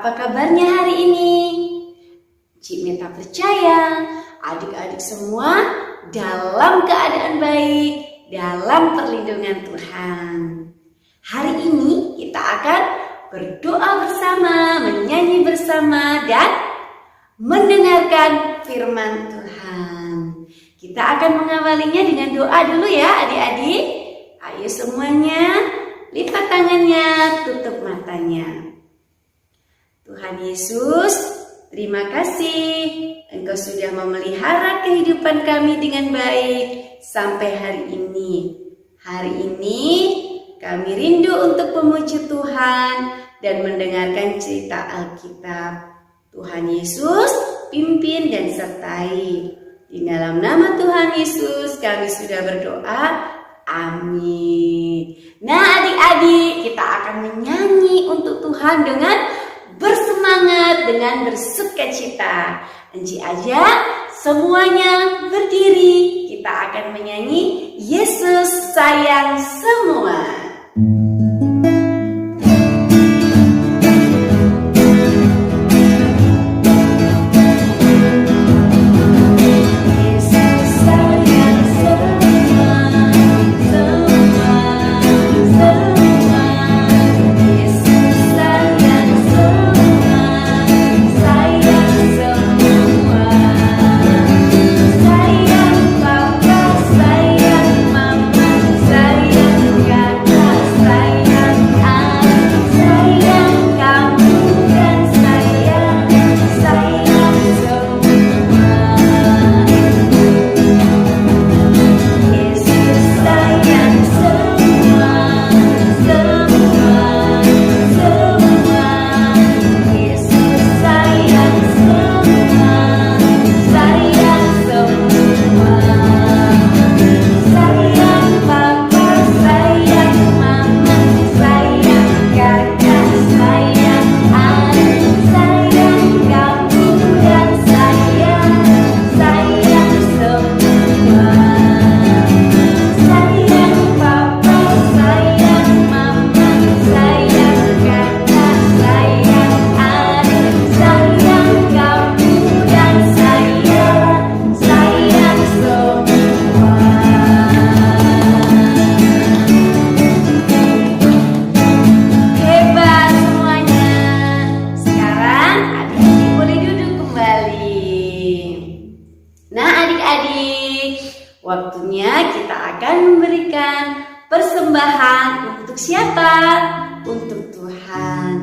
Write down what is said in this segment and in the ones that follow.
Apa kabarnya hari ini? Cik Meta percaya adik-adik semua dalam keadaan baik, dalam perlindungan Tuhan. Hari ini kita akan berdoa bersama, menyanyi bersama, dan mendengarkan firman Tuhan. Kita akan mengawalinya dengan doa dulu ya adik-adik. Ayo semuanya, lipat tangannya, tutup matanya. Tuhan Yesus, terima kasih Engkau sudah memelihara kehidupan kami dengan baik sampai hari ini. Hari ini kami rindu untuk memuji Tuhan dan mendengarkan cerita Alkitab. Tuhan Yesus pimpin dan sertai. Di dalam nama Tuhan Yesus kami sudah berdoa. Amin. Nah adik-adik, kita akan menyanyi untuk Tuhan dengan bersemangat, dengan bersukacita. Enci aja semuanya berdiri. Kita akan menyanyi Yesus sayang semua. Waktunya kita akan memberikan persembahan untuk siapa? Untuk Tuhan.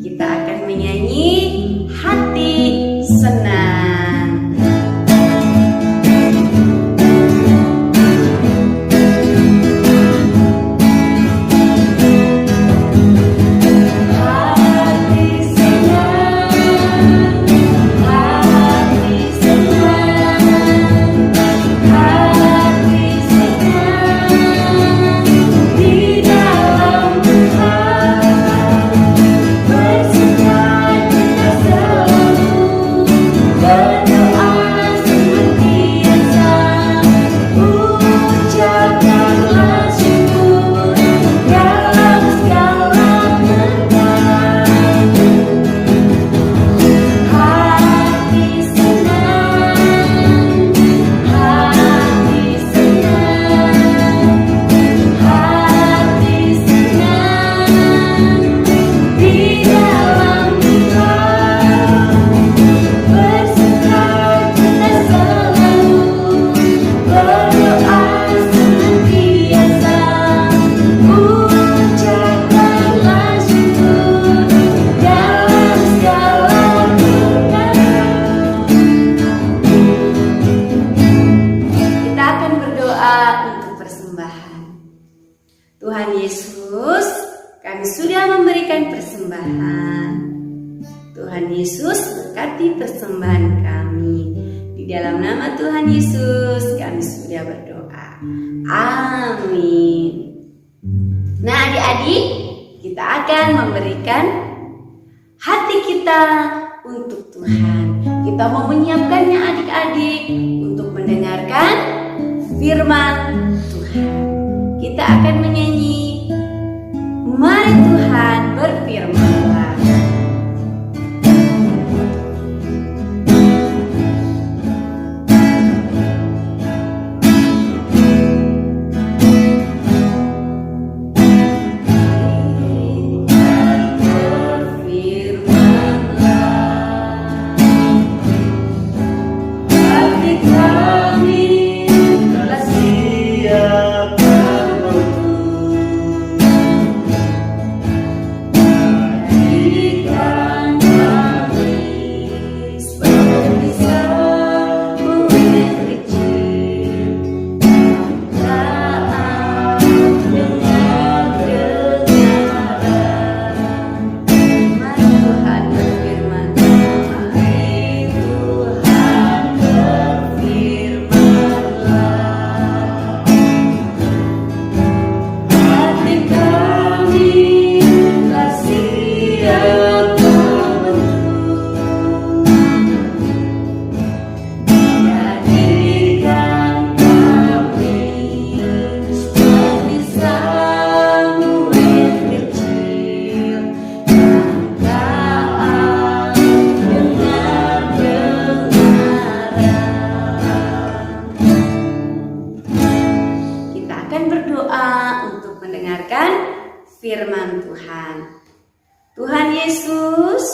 Kita akan menyanyi Hati Senang. Tuhan Yesus, kami sudah memberikan persembahan. Tuhan Yesus berkati persembahan kami. Di dalam nama Tuhan Yesus kami sudah berdoa. Amin. Nah adik-adik, kita akan memberikan hati kita untuk Tuhan. Kita mau menyiapkannya adik-adik untuk mendengarkan firman Tuhan. Kita akan menyanyi, mari Tuhan berfirman. Yesus,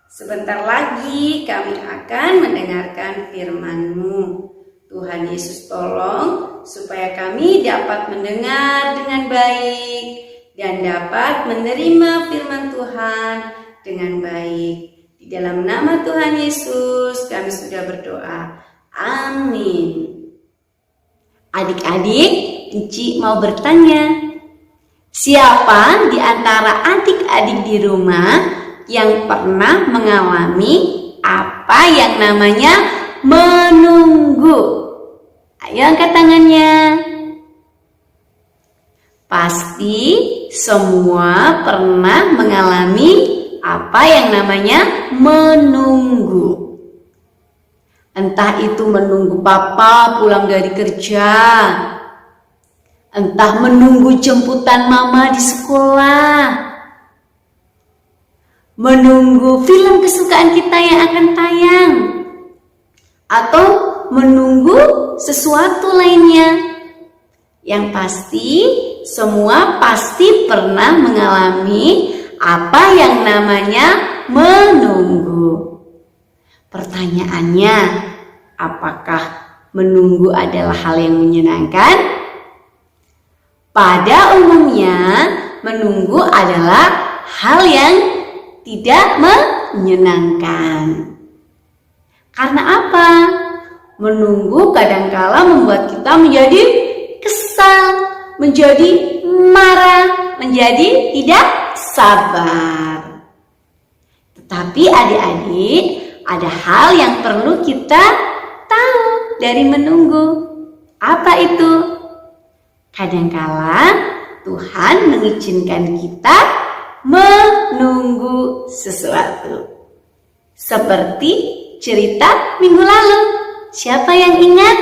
sebentar lagi kami akan mendengarkan firman-Mu. Tuhan Yesus tolong supaya kami dapat mendengar dengan baik dan dapat menerima firman Tuhan dengan baik. Di dalam nama Tuhan Yesus kami sudah berdoa. Amin. Adik-adik, Enci mau bertanya, siapa di antara adik-adik di rumah yang pernah mengalami apa yang namanya menunggu? Ayo angkat tangannya. Pasti semua pernah mengalami apa yang namanya menunggu. Entah itu menunggu papa pulang dari kerja, entah menunggu jemputan mama di sekolah, menunggu film kesukaan kita yang akan tayang, atau menunggu sesuatu lainnya. Yang pasti, semua pasti pernah mengalami apa yang namanya menunggu. Pertanyaannya, apakah menunggu adalah hal yang menyenangkan? Pada umumnya, menunggu adalah hal yang tidak menyenangkan. Karena apa? Menunggu kadangkala membuat kita menjadi kesal, menjadi marah, menjadi tidak sabar. Tetapi adik-adik, ada hal yang perlu kita tahu dari menunggu. Apa itu? Kadangkala Tuhan mengizinkan kita menunggu sesuatu. Seperti cerita minggu lalu. Siapa yang ingat?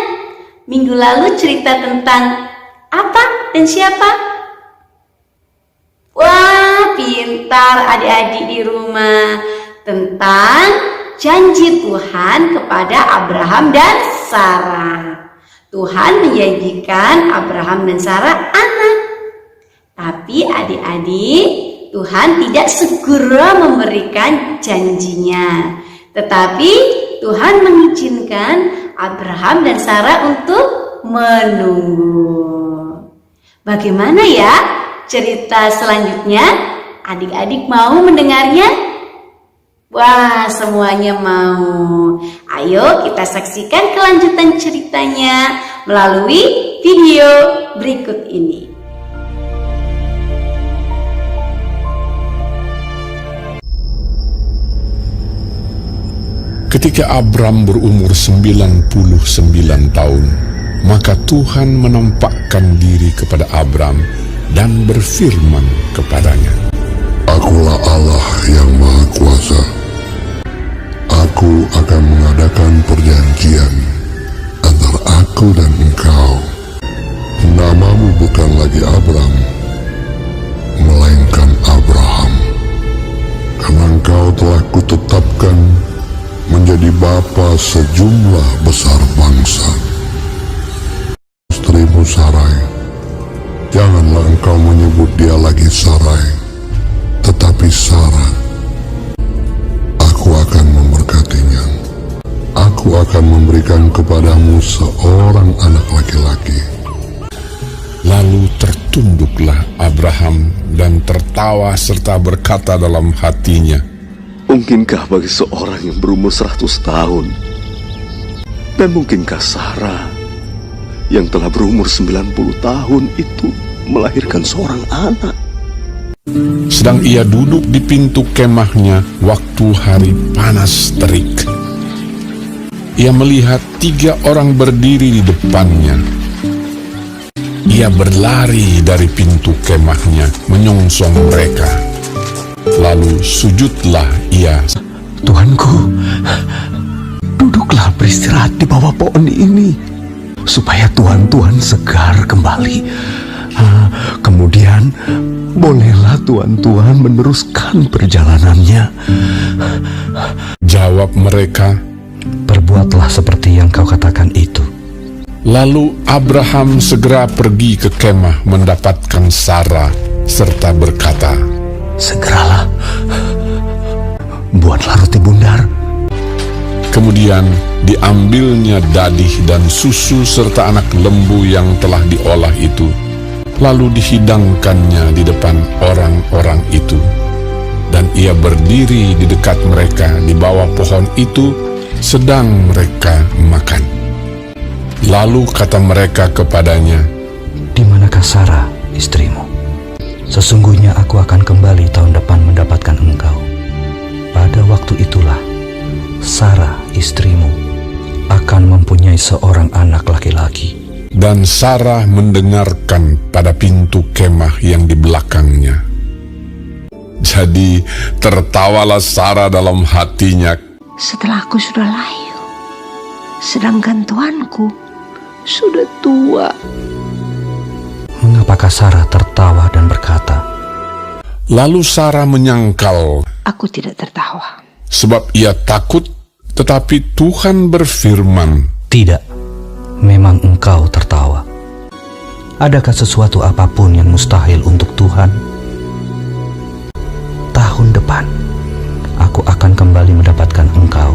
Minggu lalu cerita tentang apa dan siapa? Wah, pintar adik-adik di rumah. Tentang janji Tuhan kepada Abraham dan Sarah. Tuhan menjanjikan Abraham dan Sarah anak. Tapi adik-adik, Tuhan tidak segera memberikan janjinya. Tetapi Tuhan mengizinkan Abraham dan Sarah untuk menunggu. Bagaimana ya cerita selanjutnya? Adik-adik mau mendengarnya? Wah, semuanya mau. Ayo kita saksikan kelanjutan ceritanya melalui video berikut ini. Ketika Abram berumur 99 tahun, maka Tuhan menampakkan diri kepada Abram dan berfirman kepadanya, Akulah Allah yang Maha Kuasa. Aku akan mengadakan perjanjian antara aku dan engkau. Namamu bukan lagi Abram, melainkan Abraham, karena engkau telah kutetapkan menjadi bapa sejumlah besar bangsa. Istrimu Sarai, janganlah engkau menyebut dia lagi Sarai, tetapi Sarah. Aku akan memberkatinya. Aku akan memberikan kepadamu seorang anak laki-laki. Lalu tertunduklah Abraham dan tertawa serta berkata dalam hatinya, Mungkinkah bagi seorang yang berumur 100 tahun, dan mungkinkah Sarah yang telah berumur 90 tahun itu melahirkan seorang anak? Sedang ia duduk di pintu kemahnya waktu hari panas terik. Ia melihat 3 orang berdiri di depannya. Ia berlari dari pintu kemahnya menyongsong mereka. Lalu sujudlah ia. Tuanku, duduklah beristirahat di bawah pohon ini, supaya Tuhan segar kembali. Kemudian, bolehlah Tuhan meneruskan perjalanannya. Jawab mereka, Perbuatlah seperti yang kau katakan itu. Lalu Abraham segera pergi ke kemah mendapatkan Sarah serta berkata, Segeralah buatlah roti bundar. Kemudian diambilnya dadih dan susu serta anak lembu yang telah diolah itu, lalu dihidangkannya di depan orang-orang itu. Dan ia berdiri di dekat mereka di bawah pohon itu, sedang mereka makan. Lalu kata mereka kepadanya, Di manakah Sarah, istrimu? Sesungguhnya aku akan kembali tahun depan mendapatkan engkau. Pada waktu itulah Sarah, istrimu, akan mempunyai seorang anak laki-laki. dan Sarah mendengarkan pada pintu kemah yang di belakangnya. Jadi tertawalah Sarah dalam hatinya. Setelah aku sudah layu, sedangkan tuanku sudah tua. Mengapakah Sarah tertawa dan berkata, Lalu Sarah menyangkal, Aku tidak tertawa. sebab ia takut, tetapi Tuhan berfirman, Tidak, memang engkau tertawa. Adakah sesuatu apapun yang mustahil untuk Tuhan? Tahun depan, aku akan kembali mendapatkan engkau.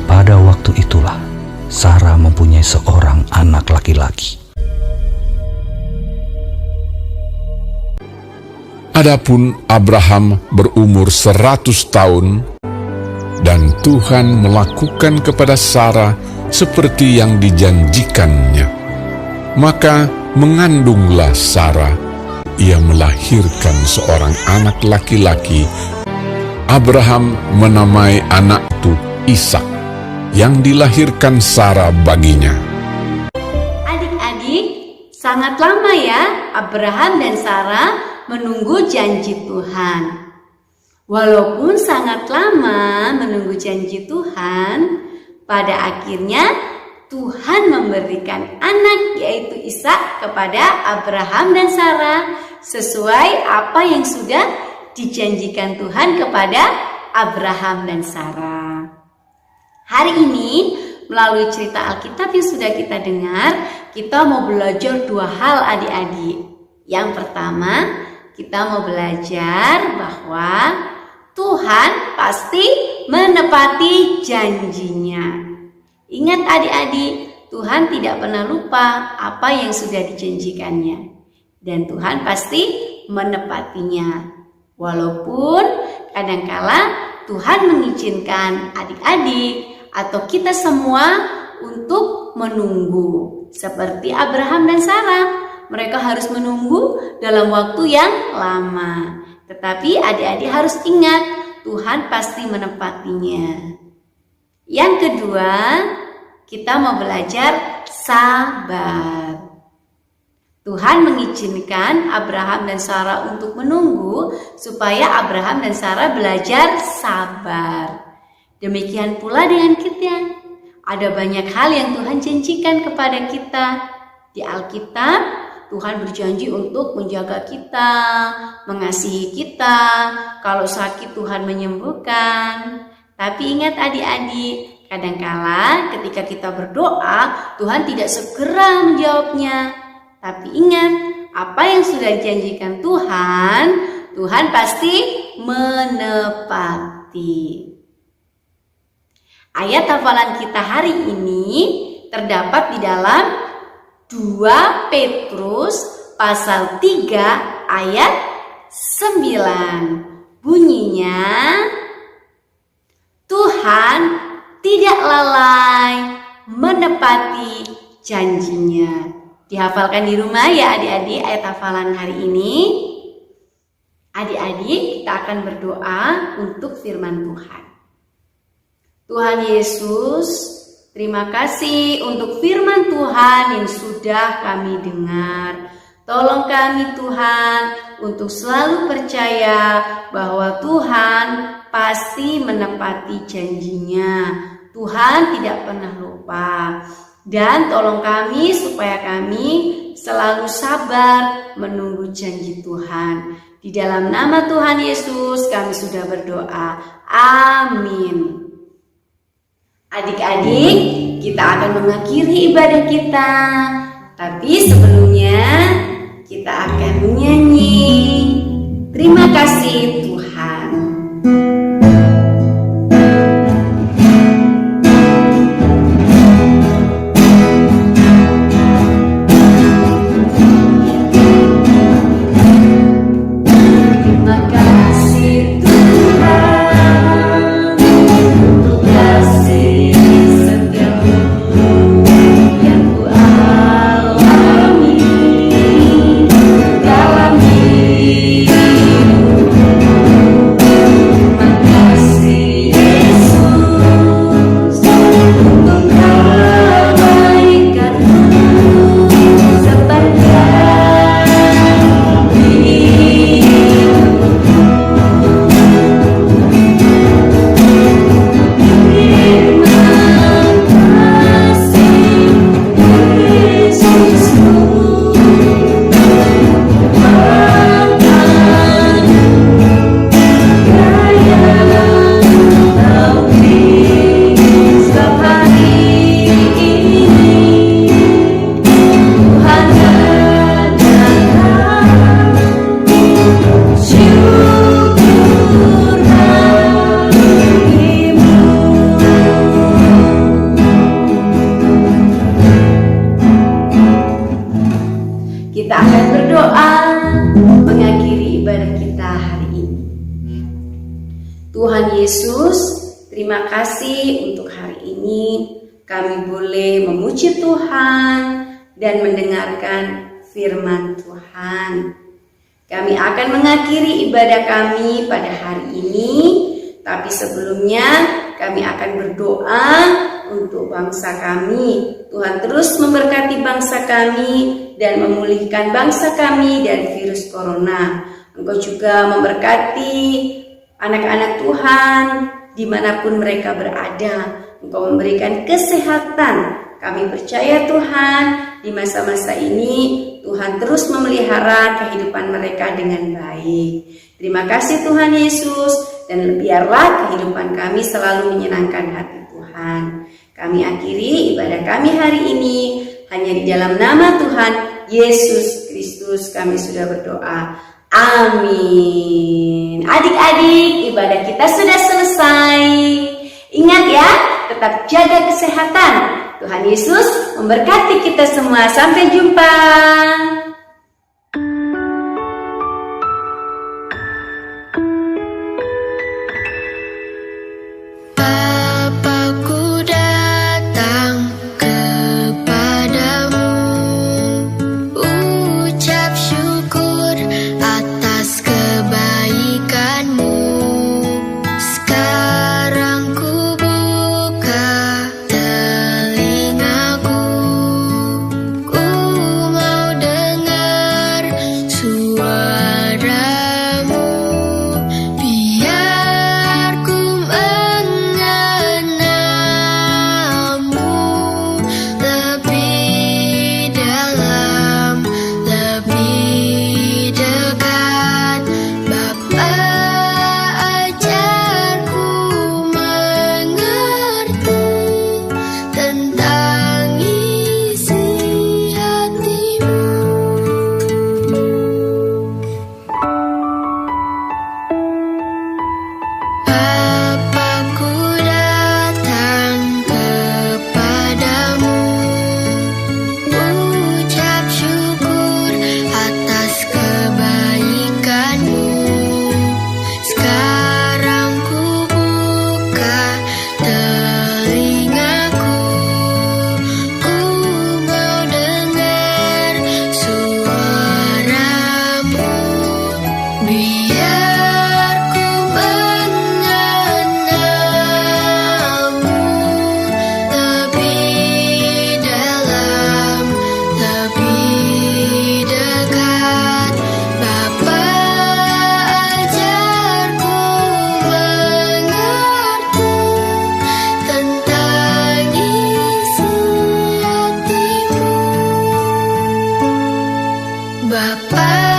Pada waktu itulah, Sarah mempunyai seorang anak laki-laki. Adapun Abraham berumur 100 tahun, dan Tuhan melakukan kepada Sarah seperti yang dijanjikannya. Maka mengandunglah Sarah, ia melahirkan seorang anak laki-laki. Abraham menamai anak itu Ishak, yang dilahirkan Sarah baginya. Adik-adik, sangat lama ya Abraham dan Sarah menunggu janji Tuhan. Walaupun sangat lama menunggu janji Tuhan, pada akhirnya Tuhan memberikan anak yaitu Ishak kepada Abraham dan Sarah sesuai apa yang sudah dijanjikan Tuhan kepada Abraham dan Sarah. Hari ini melalui cerita Alkitab yang sudah kita dengar, kita mau belajar dua hal adik-adik. Yang pertama, kita mau belajar bahwa Tuhan pasti menepati janjinya. Ingat adik-adik, Tuhan tidak pernah lupa apa yang sudah dijanjikannya. Dan Tuhan pasti menepatinya. Walaupun kadangkala Tuhan mengizinkan adik-adik atau kita semua untuk menunggu. Seperti Abraham dan Sarah, mereka harus menunggu dalam waktu yang lama. Tetapi adik-adik harus ingat, Tuhan pasti menepatinya. Yang kedua, kita mau belajar sabar. Tuhan mengizinkan Abraham dan Sarah untuk menunggu supaya Abraham dan Sarah belajar sabar. Demikian pula dengan kita. Ada banyak hal yang Tuhan janjikan kepada kita. Di Alkitab, Tuhan berjanji untuk menjaga kita, mengasihi kita. Kalau sakit Tuhan menyembuhkan. Tapi ingat adik-adik, kadangkala ketika kita berdoa, Tuhan tidak segera menjawabnya. Tapi ingat, apa yang sudah dijanjikan Tuhan, Tuhan pasti menepati. Ayat hafalan kita hari ini terdapat di dalam 2 Petrus pasal 3 ayat 9. Bunyinya, Tuhan tidak lalai menepati janjinya. Dihafalkan di rumah ya adik-adik ayat hafalan hari ini. Adik-adik, kita akan berdoa untuk firman Tuhan. Tuhan Yesus, terima kasih untuk firman Tuhan yang sudah kami dengar. Tolong kami Tuhan untuk selalu percaya bahwa Tuhan pasti menepati janjinya. Tuhan tidak pernah lupa. Dan tolong kami supaya kami selalu sabar menunggu janji Tuhan. Di dalam nama Tuhan Yesus kami sudah berdoa. Amin. Adik-adik, kita akan mengakhiri ibadah kita. Tapi sebelumnya kita akan menyanyi. Terima kasih Tuhan. Tuhan Yesus, terima kasih untuk hari ini kami boleh memuji Tuhan dan mendengarkan firman Tuhan. Kami akan mengakhiri ibadah kami pada hari ini, tapi sebelumnya kami akan berdoa untuk bangsa kami. Tuhan terus memberkati bangsa kami dan memulihkan bangsa kami dari virus corona. Engkau juga memberkati anak-anak Tuhan dimanapun mereka berada. Engkau memberikan kesehatan. Kami percaya Tuhan, di masa-masa ini Tuhan terus memelihara kehidupan mereka dengan baik. Terima kasih Tuhan Yesus, dan biarlah kehidupan kami selalu menyenangkan hati Tuhan. Kami akhiri ibadah kami hari ini hanya di dalam nama Tuhan Yesus Kristus kami sudah berdoa. Amin. Adik-adik, ibadah kita sudah selesai. Ingat ya, tetap jaga kesehatan. Tuhan Yesus memberkati kita semua. Sampai jumpa. Bapakku datang kepadamu, ucap syukur atas kebaikanmu. Sekarang ku buka telingaku, ku mau dengar suaramu. Biar ku mengenalmu lebih dalam, lebih dekat. Bapa, ajarku mengerti tentang isi hatimu. Bapakku datang kepadamu, ucap syukur atas kebaikanmu. Sekarang ku buka telingaku, ku mau dengar suaramu. Biar ku mengenalmu lebih dalam, lebih dekat. Bapa, ajarku mengerti tentang isi hatimu. Bapa,